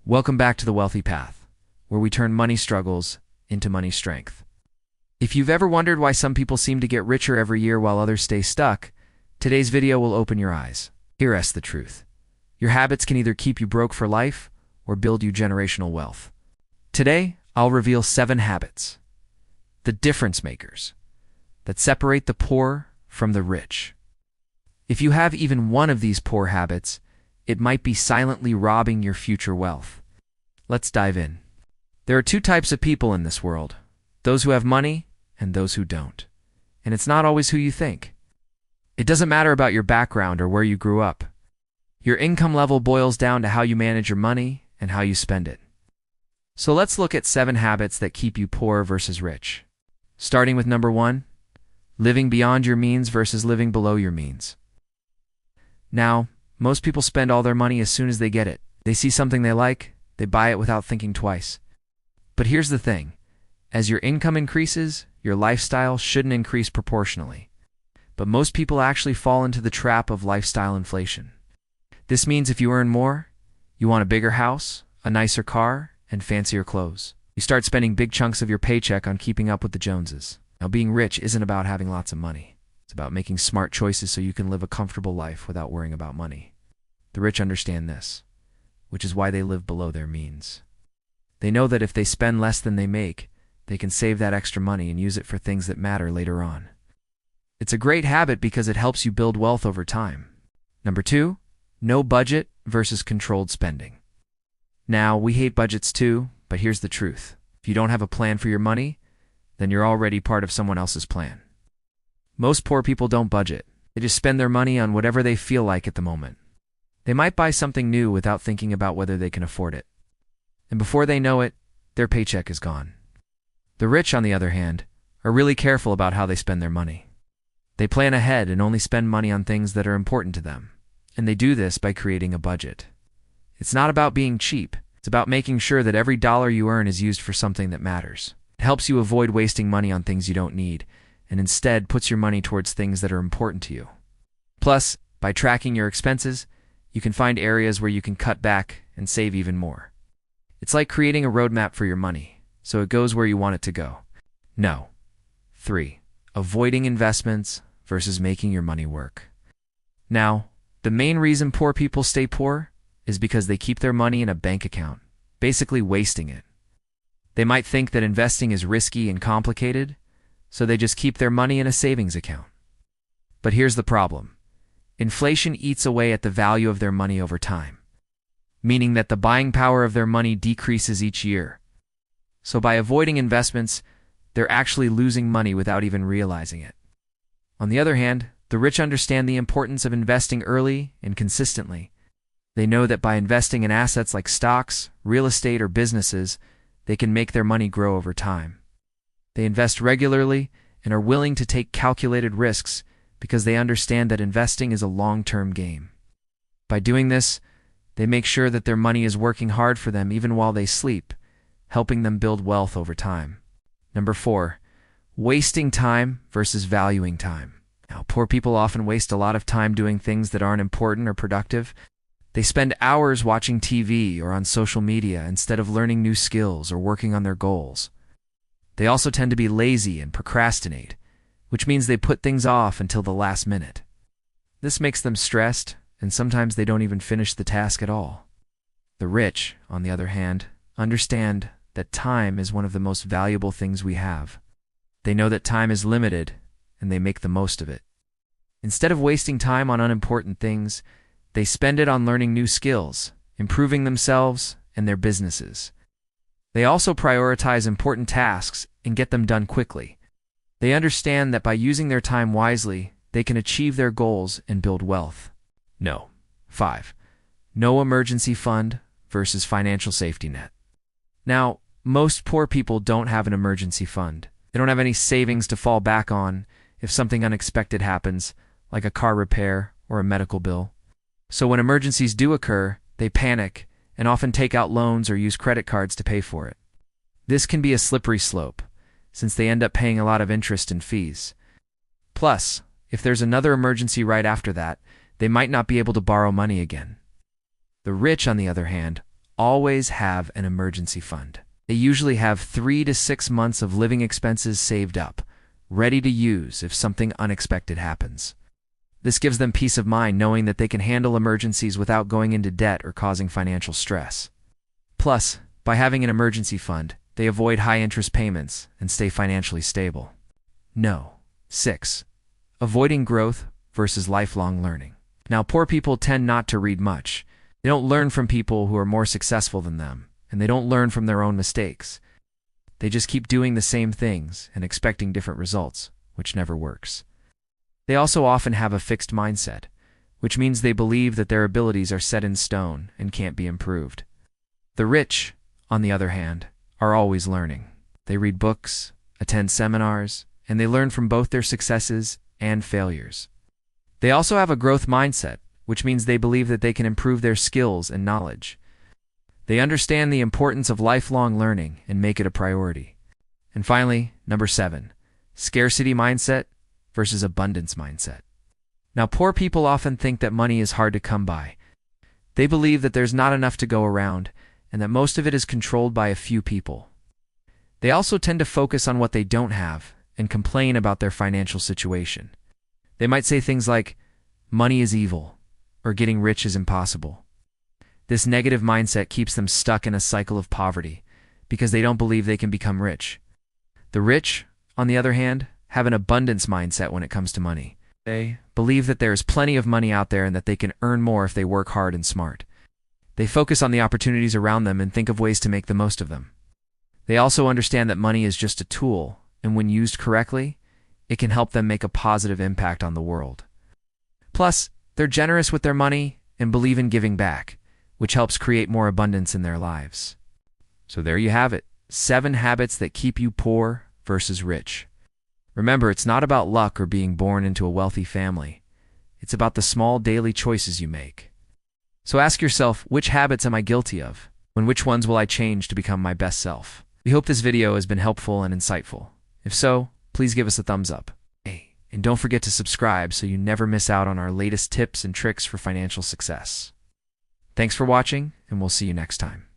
Welcome back to the Wealthy Path, where we turn money struggles into money strength. If you've ever wondered why some people seem to get richer every year while others stay stuck, today's video will open your eyes. Here's the truth. Your habits can either keep you broke for life or build you generational wealth. Today, I'll reveal 7 habits, the difference makers, that separate the poor from the rich. If you have even one of these poor habits, it might be silently robbing your future wealth. Let's dive in. There are 2 types of people in this world, those who have money and those who don't. And it's not always who you think. It doesn't matter about your background or where you grew up. Your income level boils down to how you manage your money and how you spend it. So let's look at 7 habits that keep you poor versus rich. Starting with number 1, living beyond your means versus living below your means. Now, most people spend all their money as soon as they get it. They see something they like, they buy it without thinking twice. But here's the thing. As your income increases, your lifestyle shouldn't increase proportionally. But most people actually fall into the trap of lifestyle inflation. This means if you earn more, you want a bigger house, a nicer car, and fancier clothes. You start spending big chunks of your paycheck on keeping up with the Joneses. Now, being rich isn't about having lots of money. It's about making smart choices so you can live a comfortable life without worrying about money. The rich understand this, which is why they live below their means. They know that if they spend less than they make, they can save that extra money and use it for things that matter later on. It's a great habit because it helps you build wealth over time. Number 2, no budget versus controlled spending. Now, we hate budgets too, but here's the truth. If you don't have a plan for your money, then you're already part of someone else's plan. Most poor people don't budget. They just spend their money on whatever they feel like at the moment. They might buy something new without thinking about whether they can afford it. And before they know it, their paycheck is gone. The rich, on the other hand, are really careful about how they spend their money. They plan ahead and only spend money on things that are important to them. And they do this by creating a budget. It's not about being cheap. It's about making sure that every dollar you earn is used for something that matters. It helps you avoid wasting money on things you don't need, and instead puts your money towards things that are important to you. Plus, by tracking your expenses, you can find areas where you can cut back and save even more. It's like creating a roadmap for your money, so it goes where you want it to go. No. 3, avoiding investments versus making your money work. Now, the main reason poor people stay poor is because they keep their money in a bank account, basically wasting it. They might think that investing is risky and complicated, so they just keep their money in a savings account. But here's the problem. Inflation eats away at the value of their money over time, meaning that the buying power of their money decreases each year. So by avoiding investments, they're actually losing money without even realizing it. On the other hand, the rich understand the importance of investing early and consistently. They know that by investing in assets like stocks, real estate, or businesses, they can make their money grow over time. They invest regularly and are willing to take calculated risks because they understand that investing is a long-term game. By doing this, they make sure that their money is working hard for them even while they sleep, helping them build wealth over time. Number 4, wasting time versus valuing time. Now, poor people often waste a lot of time doing things that aren't important or productive. They spend hours watching TV or on social media instead of learning new skills or working on their goals. They also tend to be lazy and procrastinate, which means they put things off until the last minute. This makes them stressed, and sometimes they don't even finish the task at all. The rich, on the other hand, understand that time is one of the most valuable things we have. They know that time is limited, and they make the most of it. Instead of wasting time on unimportant things, they spend it on learning new skills, improving themselves and their businesses. They also prioritize important tasks and get them done quickly. They understand that by using their time wisely, they can achieve their goals and build wealth. No. 5, no emergency fund versus financial safety net. Now, most poor people don't have an emergency fund. They don't have any savings to fall back on if something unexpected happens, like a car repair or a medical bill. So when emergencies do occur, they panic and often take out loans or use credit cards to pay for it. This can be a slippery slope, since they end up paying a lot of interest and fees. Plus, if there's another emergency right after that, they might not be able to borrow money again. The rich, on the other hand, always have an emergency fund. They usually have 3 to 6 months of living expenses saved up, ready to use if something unexpected happens. This gives them peace of mind knowing that they can handle emergencies without going into debt or causing financial stress. Plus, by having an emergency fund, they avoid high interest payments and stay financially stable. No. 6. Avoiding growth versus lifelong learning. Now, poor people tend not to read much. They don't learn from people who are more successful than them, and they don't learn from their own mistakes. They just keep doing the same things and expecting different results, which never works. They also often have a fixed mindset, which means they believe that their abilities are set in stone and can't be improved. The rich, on the other hand, are always learning. They read books, attend seminars, and they learn from both their successes and failures. They also have a growth mindset, which means they believe that they can improve their skills and knowledge. They understand the importance of lifelong learning and make it a priority. And finally, number 7, scarcity mindset versus abundance mindset. Now, poor people often think that money is hard to come by. They believe that there's not enough to go around and that most of it is controlled by a few people. They also tend to focus on what they don't have and complain about their financial situation. They might say things like, "Money is evil," or "Getting rich is impossible." This negative mindset keeps them stuck in a cycle of poverty because they don't believe they can become rich. The rich, on the other hand, have an abundance mindset when it comes to money. They believe that there is plenty of money out there and that they can earn more if they work hard and smart. They focus on the opportunities around them and think of ways to make the most of them. They also understand that money is just a tool, and when used correctly, it can help them make a positive impact on the world. Plus, they're generous with their money and believe in giving back, which helps create more abundance in their lives. So there you have it, 7 habits that keep you poor versus rich. Remember, it's not about luck or being born into a wealthy family. It's about the small daily choices you make. So ask yourself, which habits am I guilty of? And which ones will I change to become my best self? We hope this video has been helpful and insightful. If so, please give us a thumbs up. Hey, and don't forget to subscribe so you never miss out on our latest tips and tricks for financial success. Thanks for watching, and we'll see you next time.